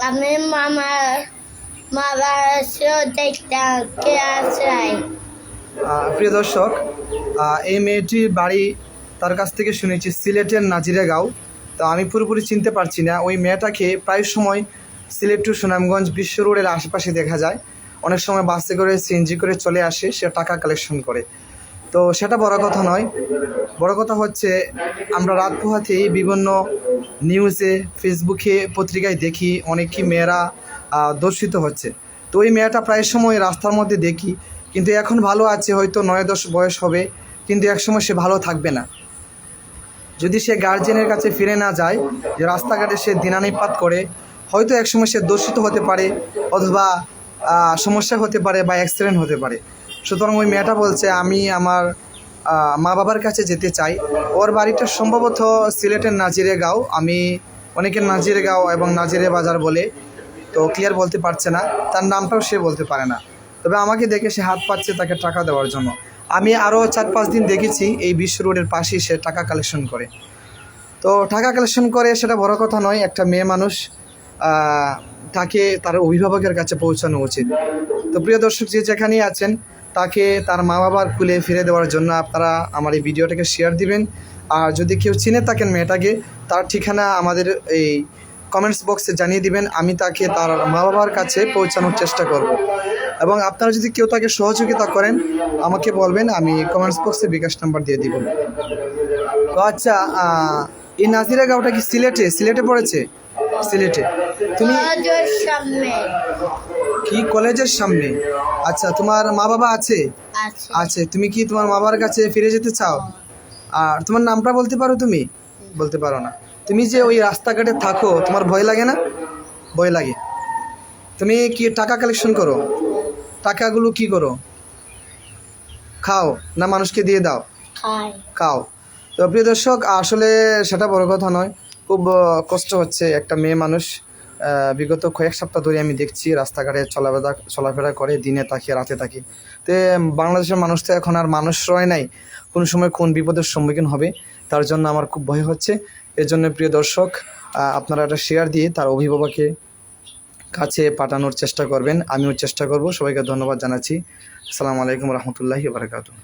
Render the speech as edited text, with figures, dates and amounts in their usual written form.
আমি মামার শো দেখতাম ক্লাসে। প্রিয় দর্শক, এই মেয়েটির বাড়ি তার কাছ থেকে শুনেছি সিলেটের নাজিরাগাঁও। তো আমি পুরোপুরি চিনতে পারছি না। ওই মেয়েটাকে প্রায় সময় সিলেট টু সুনামগঞ্জ বিশ্ব রোডের আশেপাশে দেখা যায়। অনেক সময় বাসে করে সিএনজি করে চলে আসে, সে টাকা কালেকশন করে। তো সেটা বড় কথা নয়, বড় কথা হচ্ছে আমরা রাত পোহাতেই বিভিন্ন নিউজে, ফেসবুকে, পত্রিকায় দেখি অনেকই মেয়েরা দর্শিত হচ্ছে। তো ওই মেয়েটা প্রায় সময় রাস্তার মধ্যে দেখি, কিন্তু এখন ভালো আছে, হয়তো 9-10 বয়স হবে, কিন্তু একসময় সে ভালো থাকবে না। যদি সে গার্জেনের কাছে ফিরে না যায়, যে রাস্তাঘাটে সে দিনানিপাত করে, হয়তো একসময় সে দূষিত হতে পারে, অথবা সমস্যা হতে পারে, বা অ্যাক্সিডেন্ট হতে পারে। সুতরাং ওই মেয়েটা বলছে আমি আমার মা বাবার কাছে যেতে চাই। ওর বাড়িটা সম্ভবত সিলেটের নাজিরাগাঁও। আমি অনেকের নাজিরাগাঁও এবং নাজিরে বাজার বলে, তো ক্লিয়ার বলতে পারছে না, তার নামটাও সে বলতে পারে না। তবে আমাকে দেখে সে হাত পাচ্ছে তাকে টাকা দেওয়ার জন্য। আমি আরও 4-5 দিন দেখেছি এই বিশ্ব রোডের পাশেই সে টাকা কালেকশন করে। তো টাকা কালেকশন করে সেটা বড় কথা নয়, একটা মেয়ে মানুষ, তাকে তার অভিভাবকের কাছে পৌঁছানো উচিত। তো প্রিয় দর্শক, যে যেখানেই আছেন, তাকে তার মা বাবার কুলে ফিরে দেওয়ার জন্য আপনারা আমার এই ভিডিওটাকে শেয়ার দিবেন। আর যদি কেউ চিনে থাকেন মেয়েটাকে, তার ঠিকানা আমাদের এই কমেন্টস বক্সে জানিয়ে দিবেন। আমি তাকে তার মা বাবার কাছে পৌঁছানোর চেষ্টা করব। এবং আপনারা যদি কেউ তাকে সহযোগিতা করেন আমাকে বলবেন, আমি কমেন্টস বক্সে বিকাশ নাম্বার দিয়ে দিব। তো আচ্ছা, এই নাজিরাগাঁওটা কি সিলেটে পড়েছে? সিলেটে। তুমি কলেজের সামনে কি কলেজের সামনে? আচ্ছা, তোমার মা বাবা আছে? আছে। আছে। তুমি কি তোমার মা বাবার কাছে ফিরে যেতে চাও? আর তোমার নামটা বলতে পারো? তুমি বলতে পারো না। তুমি যে ওই রাস্তাঘাটে থাকো, তোমার ভয় লাগে না? ভয় লাগে। তুমি কি টাকা কালেকশন করো? টাকাগুলো কি করো? খাও না মানুষকে দিয়ে দাও? খাই। খাও। তো প্রিয় দর্শক, আসলে সেটা বড় কথা নয়, খুব কষ্ট হচ্ছে একটা মেয়ে মানুষ। বিগত কয়েক সপ্তাহ ধরে আমি দেখছি রাস্তাঘাটে চলাফেরা করে, দিনে থাকি রাতে থাকি। তো বাংলাদেশের মানুষ তো এখন আর মানুষ রয় নাই, কোন সময় কোন বিপদের সম্মুখীন হবে, তার জন্য আমার খুব ভয় হচ্ছে। এর জন্য প্রিয় দর্শক, আপনারা একটা শেয়ার দিয়ে তার অভিভাবকের কাছে পাঠানোর চেষ্টা করবেন। আমিও চেষ্টা করব। সবাইকে ধন্যবাদ জানাচ্ছি। আসসালামু আলাইকুম রহমতুল্লাহি ওয়া বারাকাতুহু।